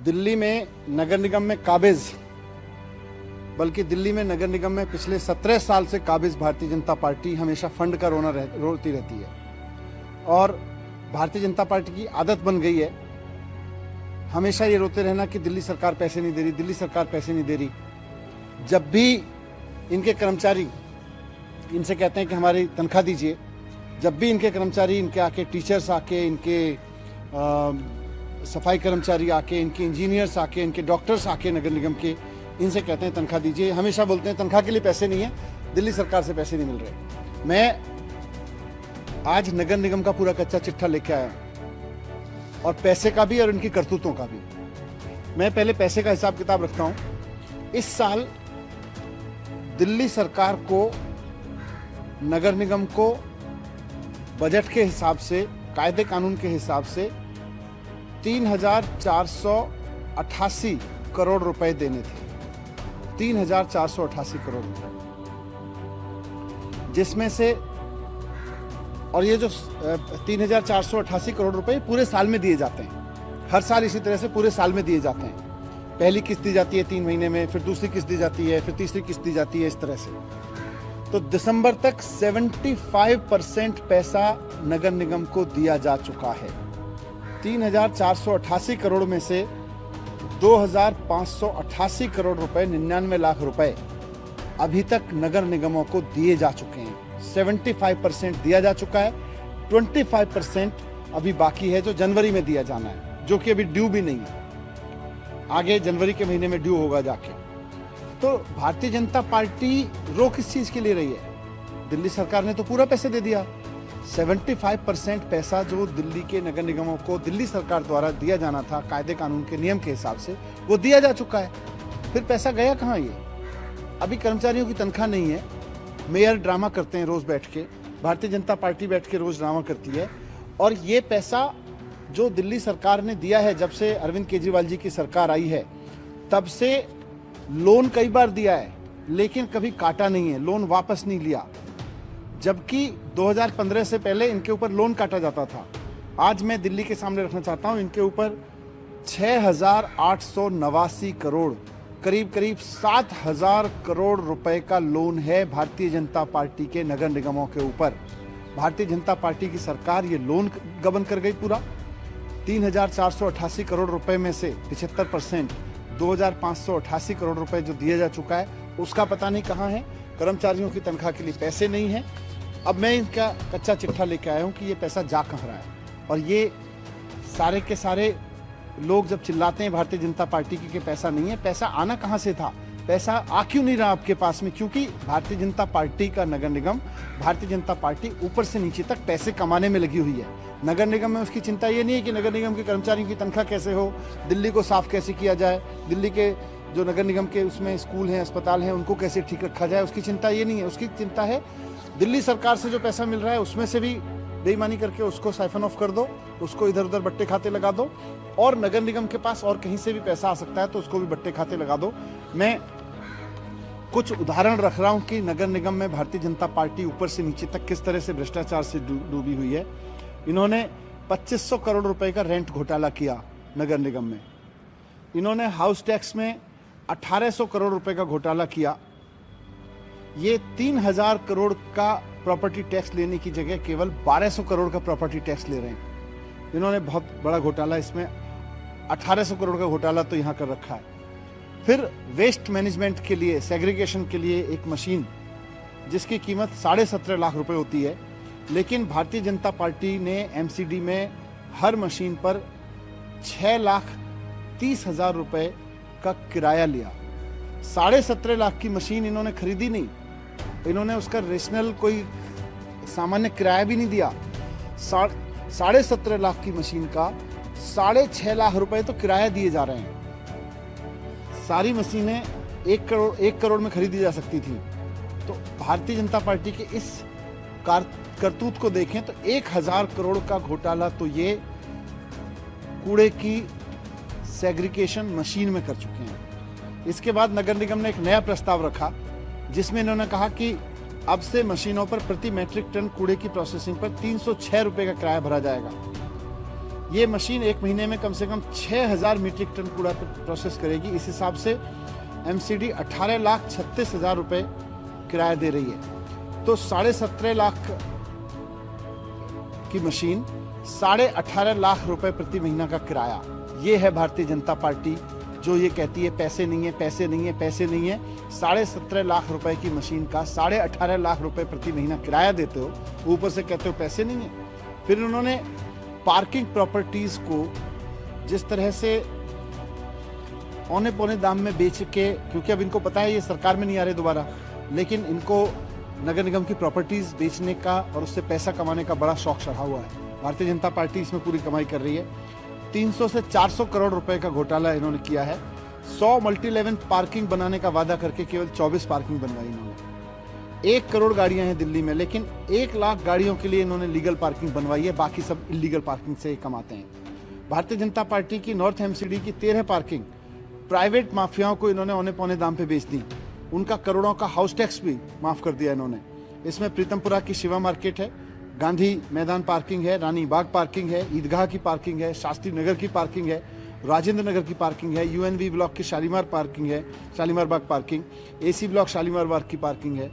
दिल्ली में नगर निगम में काबिज, बल्कि दिल्ली में नगर निगम में पिछले 17 साल से काबिज भारतीय जनता पार्टी हमेशा फंड का रोती रहती है। और भारतीय जनता पार्टी की आदत बन गई है हमेशा ये रोते रहना कि दिल्ली सरकार पैसे नहीं दे रही, दिल्ली सरकार पैसे नहीं दे रही। जब भी इनके कर्मचारी इनसे कहते हैं कि हमारी तनख्वाह दीजिए, जब भी इनके कर्मचारी, इनके आके टीचर्स आके, इनके सफाई कर्मचारी आके, इनके इंजीनियर्स आके, इनके डॉक्टर्स आके नगर निगम के, इनसे कहते हैं तनख्वाह दीजिए, हमेशा बोलते हैं तनख्वाह के लिए पैसे नहीं है, दिल्ली सरकार से पैसे नहीं मिल रहे। मैं आज नगर निगम का पूरा कच्चा चिट्ठा लेके आया, और पैसे का भी और इनकी करतूतों का भी। मैं पहले पैसे का हिसाब किताब रखता हूं। इस साल दिल्ली सरकार को, नगर निगम को बजट के हिसाब से, कायदे कानून के हिसाब से 3,488 करोड़ रुपए देने थे। 3,488 करोड़ रुपए, जिसमें से, और ये जो 3,488 करोड़ रुपए पूरे साल में दिए जाते हैं। हर साल इसी तरह से पूरे साल में दिए जाते हैं। पहली किस्त दी जाती है 3 महीने में, फिर दूसरी किस्त दी जाती है, फिर तीसरी किस्त दी जाती है, इस तरह से। तो दिसंबर तक 75% पैसा नगर निगम को दिया जा चुका है। 3,488 करोड़ में से 2,588 करोड़ रुपए, 99 लाख रुपए अभी तक नगर निगमों को दिए जा चुके हैं। 75% दिया जा चुका है, 25% अभी बाकी है, जो जनवरी में दिया जाना है, जो कि अभी ड्यू भी नहीं है, आगे जनवरी के महीने में ड्यू होगा जाके। तो भारतीय जनता पार्टी रो किस चीज के लिए रही है? दिल्ली सरकार ने तो पूरा पैसे दे दिया। 75% पैसा जो दिल्ली के नगर निगमों को दिल्ली सरकार द्वारा दिया जाना था कायदे कानून के नियम के हिसाब से, वो दिया जा चुका है। फिर पैसा गया कहाँ? ये अभी कर्मचारियों की तनख्वाह नहीं है। मेयर ड्रामा करते हैं रोज बैठ के, भारतीय जनता पार्टी बैठ के रोज ड्रामा करती है। और ये पैसा जो दिल्ली सरकार ने दिया है, जब से अरविंद केजरीवाल जी की सरकार आई है, तब से लोन कई बार दिया है, लेकिन कभी काटा नहीं है, लोन वापस नहीं लिया। जबकि 2015 से पहले इनके ऊपर लोन काटा जाता था। आज मैं दिल्ली के सामने रखना चाहता हूं, इनके ऊपर 6,889 करोड़, करीब करीब 7,000 करोड़ रुपए का लोन है भारतीय जनता पार्टी के नगर निगमों के ऊपर। भारतीय जनता पार्टी की सरकार ये लोन गबन कर गई पूरा। 3,488 करोड़ रुपए में से 75%, 2,588 करोड़ रुपए जो दिया जा चुका है, उसका पता नहीं कहाँ है। कर्मचारियों की तनख्वाह के लिए पैसे नहीं है। अब मैं इनका कच्चा चिट्ठा लेके आया हूँ कि ये पैसा जा कहाँ रहा है। और ये सारे के सारे लोग जब चिल्लाते हैं भारतीय जनता पार्टी की कि पैसा नहीं है, पैसा आना कहाँ से था? पैसा आ क्यों नहीं रहा आपके पास में? क्योंकि भारतीय जनता पार्टी का नगर निगम, भारतीय जनता पार्टी ऊपर से नीचे तक पैसे कमाने में लगी हुई है। नगर निगम में उसकी चिंता ये नहीं है कि नगर निगम के कर्मचारियों की तनख्वाह कैसे हो, दिल्ली को साफ कैसे किया जाए, दिल्ली के जो नगर निगम के उसमें स्कूल हैं, अस्पताल हैं, उनको कैसे ठीक रखा जाए, उसकी चिंता ये नहीं है। उसकी चिंता है दिल्ली सरकार से जो पैसा मिल रहा है उसमें से भी बेईमानी करके उसको साइफन ऑफ कर दो, उसको इधर उधर बट्टे खाते लगा दो, और नगर निगम के पास और कहीं से भी पैसा आ सकता है तो उसको भी बट्टे खाते लगा दो। मैं कुछ उदाहरण रख रहा हूं कि नगर निगम में भारतीय जनता पार्टी ऊपर से नीचे तक किस तरह से भ्रष्टाचार से डूबी हुई है। इन्होंने 2,500 करोड़ रुपए का रेंट घोटाला किया नगर निगम में। इन्होंने हाउस टैक्स में 1,800 करोड़ रुपए का घोटाला किया। ये 3,000 करोड़ का प्रॉपर्टी टैक्स लेने की जगह केवल 1,200 करोड़ का प्रॉपर्टी टैक्स ले रहे हैं। इन्होंने बहुत बड़ा घोटाला, इसमें 1,800 करोड़ का घोटाला तो यहाँ कर रखा है। फिर वेस्ट मैनेजमेंट के लिए, सेग्रीगेशन के लिए एक मशीन जिसकी कीमत 17.5 लाख रुपए होती है, लेकिन भारतीय जनता पार्टी ने एमसीडी में हर मशीन पर 6,30,000 रुपए का किराया लिया। 17.5 लाख की मशीन इन्होंने खरीदी नहीं, इन्होंने उसका रेशनल कोई सामान्य किराया भी नहीं दिया। 17.5 लाख की मशीन का 6.5 लाख रुपए तो किराया दिए जा रहे हैं। सारी मशीनें 1 करोड़ में खरीदी जा सकती थी। तो भारतीय जनता पार्टी के इस करतूत को देखें तो 1,000 करोड़ का घोटाला तो ये कूड़े की सेग्रीगेशन मशीन में कर चुके हैं। इसके बाद नगर निगम ने एक नया प्रस्ताव रखा जिसमें इन्होंने कहा कि अब से मशीनों पर प्रति मैट्रिक टन कूड़े की प्रोसेसिंग पर 306 रुपए का किराया भरा जाएगा। ये मशीन एक महीने में कम से कम 6000 मीट्रिक टन कूड़ा प्रोसेस करेगी। इस हिसाब से एमसीडी 18,36,000 रुपए किराया दे रही है। तो 17.5 लाख की मशीन 18.5 लाख रुपए प्रति महीना का किराया। ये है भारतीय जनता पार्टी जो ये कहती है पैसे नहीं है, पैसे नहीं है, पैसे नहीं है। 17.5 लाख रुपए की मशीन का 18.5 लाख रुपए प्रति महीना किराया देते हो, ऊपर से कहते हो पैसे नहीं है। फिर उन्होंने पार्किंग प्रॉपर्टीज को जिस तरह से औने पौने दाम में बेच के, क्योंकि अब इनको पता है ये सरकार में नहीं आ रहे दोबारा, लेकिन इनको नगर निगम की प्रॉपर्टीज बेचने का और उससे पैसा कमाने का बड़ा शौक चढ़ा हुआ है। भारतीय जनता पार्टी इसमें पूरी कमाई कर रही है। 300 से 400 करोड़ रुपए का घोटाला इन्होंने किया है। 100 मल्टी लेवल पार्किंग बनाने का वादा करके केवल 24 पार्किंग बनवाई इन्होंने। 1 करोड़ गाड़ियां हैं दिल्ली में, लेकिन 1 लाख गाड़ियों के लिए इन्होंने लीगल पार्किंग बनवाई है, बाकी सब इलीगल पार्किंग से कमाते हैं। भारतीय जनता पार्टी की नॉर्थ एमसीडी की 13 पार्किंग प्राइवेट माफियाओं को इन्होंने औने पौने दाम पे बेच दी। उनका करोड़ों का हाउस टैक्स भी माफ कर दिया इन्होंने। इसमें प्रीतमपुरा की शिवा मार्केट है, गांधी मैदान पार्किंग है, रानी बाग पार्किंग है, ईदगाह की पार्किंग है, शास्त्री नगर की पार्किंग है, राजेंद्र नगर की पार्किंग है, यूएनवी ब्लॉक की शालीमार पार्किंग है, शालीमार बाग पार्किंग, एसी ब्लॉक शालीमार बाग की पार्किंग है,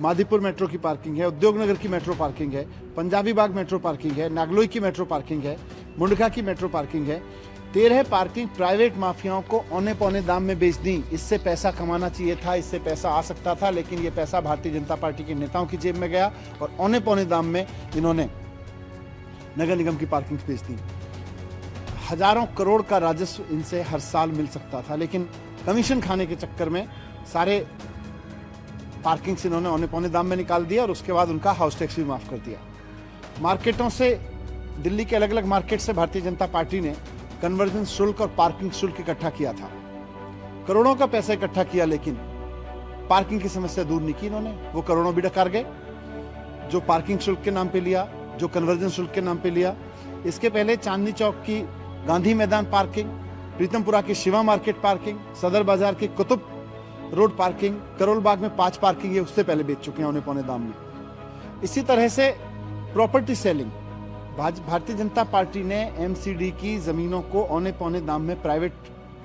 माधीपुर मेट्रो की पार्किंग है, उद्योग नगर की मेट्रो पार्किंग है, पंजाबी बाग मेट्रो पार्किंग है, नागलोई की मेट्रो पार्किंग है, मुंडका की मेट्रो पार्किंग है। 13 पार्किंग प्राइवेट माफियाओं को औने पौने दाम में बेच दी। इससे पैसा कमाना चाहिए था, इससे पैसा आ सकता था, लेकिन ये पैसा भारतीय जनता पार्टी के नेताओं की जेब में गया और औने पौने दाम में इन्होंने नगर निगम की पार्किंग बेच दी। हजारों करोड़ का राजस्व इनसे हर साल मिल सकता था, लेकिन कमीशन खाने के चक्कर में सारे पार्किंग से इन्होंने औने पौने दाम में निकाल दिया और उसके बाद उनका हाउस टैक्स भी माफ कर दिया। मार्केटों से, दिल्ली के अलग अलग मार्केट से भारतीय जनता पार्टी ने कन्वर्जन शुल्क और पार्किंग शुल्क इकट्ठा किया था। करोड़ों का पैसा इकट्ठा किया, लेकिन पार्किंग की समस्या दूर नहीं की इन्होंने। वो करोड़ों भी डकार गए, जो पार्किंग शुल्क के नाम पे लिया, जो कन्वर्जन शुल्क के नाम पे लिया। इसके पहले चांदनी चौक की गांधी मैदान पार्किंग, प्रीतमपुरा की शिवा मार्केट पार्किंग, सदर बाजार की कुतुब रोड पार्किंग, करोल बाग में 5 पार्किंग ये उससे पहले बेच चुके हैं औने पौने दाम में। इसी तरह से property selling, Bharatiya Janata party ने एमसीडी की जमीनों को औने पौने दाम में प्राइवेट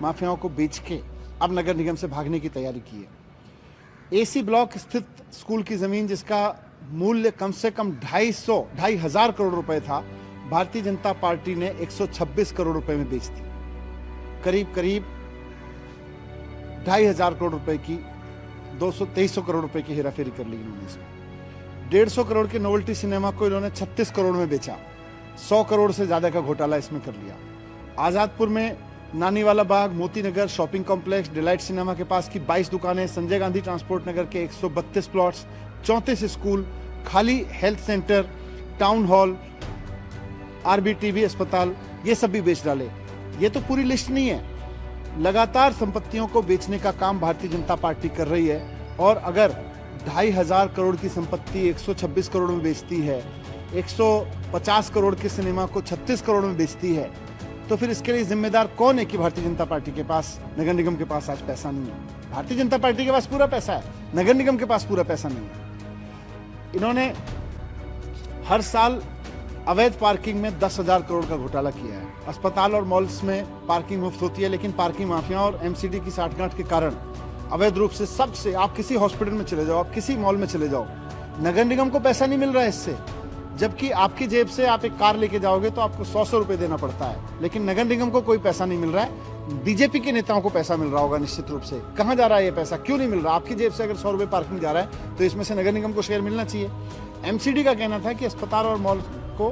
माफियाओं को बेच के अब नगर निगम से भागने की तैयारी की है। एसी ब्लॉक स्थित स्कूल की जमीन जिसका मूल्य कम से कम 2,500 करोड़ रुपए था, भारतीय जनता पार्टी ने 126 करोड़ रुपए में बेच दी। करीब करीब 2,500 करोड़ रुपए की 200-2300 करोड़ रुपए की हेराफेरी कर ली इन्होंने इसमें। 150 करोड़ के नोवेल्टी सिनेमा को इन्होंने 36 करोड़ में बेचा। 100 करोड़ से ज्यादा का घोटाला इसमें कर लिया। आजादपुर में नानीवाला बाग, Moti Nagar shopping complex, delight cinema के पास की 22 दुकानें, संजय गांधी ट्रांसपोर्ट नगर के 132 प्लॉट्स, 34 स्कूल, खाली हेल्थ सेंटर, टाउन हॉल, आरबीटीवी अस्पताल, ये सब भी बेच डाले। ये तो पूरी लिस्ट नहीं है। लगातार संपत्तियों को बेचने का काम भारतीय जनता पार्टी कर रही है। और अगर 2,500 करोड़ की संपत्ति 126 करोड़ में बेचती है, 150 करोड़ के सिनेमा को 36 करोड़ में बेचती है, तो फिर इसके लिए जिम्मेदार कौन है कि भारतीय जनता पार्टी के पास, नगर निगम के पास आज पैसा नहीं है। भारतीय जनता पार्टी के पास पूरा पैसा है, नगर निगम के पास पूरा पैसा नहीं है। इन्होंने हर साल अवैध पार्किंग में 10,000 करोड़ का घोटाला किया है। अस्पताल और मॉल्स में पार्किंग मुफ्त होती है, लेकिन पार्किंग माफिया और एमसीडी की साठगांठ के कारण अवैध रूप से सबसे, आप किसी हॉस्पिटल में चले जाओ, आप किसी मॉल में चले जाओ, नगर निगम को पैसा नहीं मिल रहा है इससे। जबकि आपकी जेब से आप एक कार लेके जाओगे तो आपको 100 रुपए देना पड़ता है, लेकिन नगर निगम को कोई पैसा नहीं मिल रहा है। बीजेपी के नेताओं को पैसा मिल रहा होगा निश्चित रूप से। कहां जा रहा है ये पैसा, क्यों नहीं मिल रहा? आपकी जेब से अगर 100 रुपए पार्किंग जा रहा है तो इसमें से नगर निगम को शेयर मिलना चाहिए। एमसीडी का कहना था कि अस्पताल और मॉल को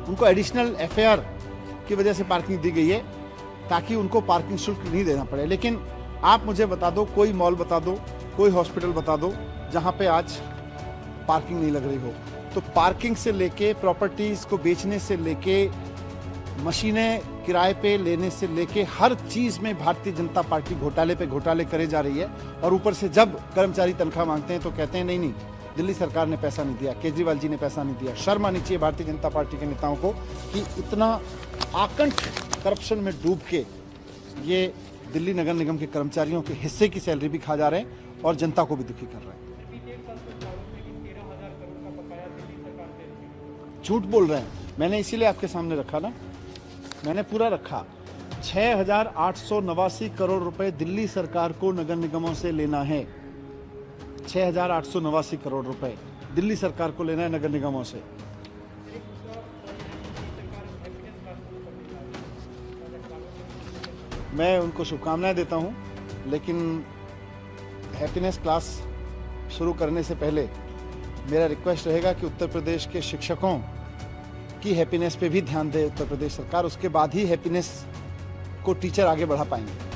उनको एडिशनल एफआईआर की वजह से पार्किंग दी गई है ताकि उनको पार्किंग शुल्क नहीं देना पड़े। लेकिन आप मुझे बता दो, कोई मॉल बता दो, कोई हॉस्पिटल बता दो जहां पे आज पार्किंग नहीं लग रही हो। तो पार्किंग से लेके प्रॉपर्टीज को बेचने से लेके मशीनें किराए पे लेने से लेके हर चीज में भारतीय जनता पार्टी घोटाले पे घोटाले करे जा रही है। और ऊपर से जब कर्मचारी तनख्वाह मांगते हैं तो कहते हैं नहीं, दिल्ली सरकार ने पैसा नहीं दिया, केजरीवाल जी ने पैसा नहीं दिया। शर्म आनी चाहिए भारतीय जनता पार्टी के नेताओं को कि इतना आकंठ करप्शन में डूब के ये दिल्ली नगर निगम के कर्मचारियों के हिस्से की सैलरी भी खा जा रहे हैं और जनता को भी दुखी कर रहे हैं। झूठ बोल रहे हैं। मैंने इसीलिए आपके सामने रखा ना, मैंने पूरा रखा। 6,889 करोड़ रुपए दिल्ली सरकार को नगर निगमों से लेना है। 6,889 करोड़ रुपए दिल्ली सरकार को लेना है नगर निगमों से। मैं उनको शुभकामनाएं देता हूं, लेकिन हैप्पीनेस क्लास शुरू करने से पहले मेरा रिक्वेस्ट रहेगा कि उत्तर प्रदेश के शिक्षकों की हैप्पीनेस पे भी ध्यान दे उत्तर प्रदेश सरकार, उसके बाद ही हैप्पीनेस को टीचर आगे बढ़ा पाएंगे।